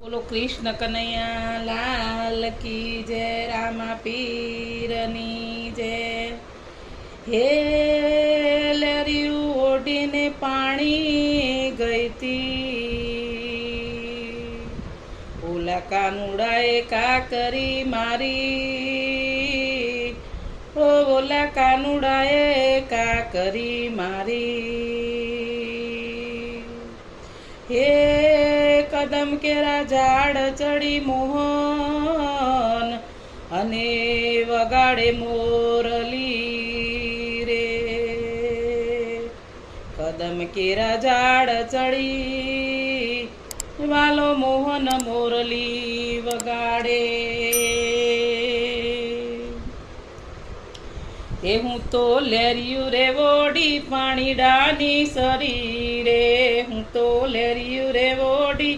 બોલો કૃષ્ણ કનૈયા લાલ કી જય, રામા પીરની જય. હે લેરિયું ઓઢીને પાણી ગઈતી, ઓલા કાનુડાએ કાકરી મારી, ઓ ઓલા કાનુડાએ કાકરી મારી. હે કદમ કેરા ઝાડ ચડી મોહન, અને વગાડે મોરલી રે. કદમ કેરા ઝાડ ચડી વાલો મોહન મોરલી વગાડે. એ હું તો લેરિયું રે વોડી પાણી ડાની સરી રે, હું તો લેરિયું રે વોડી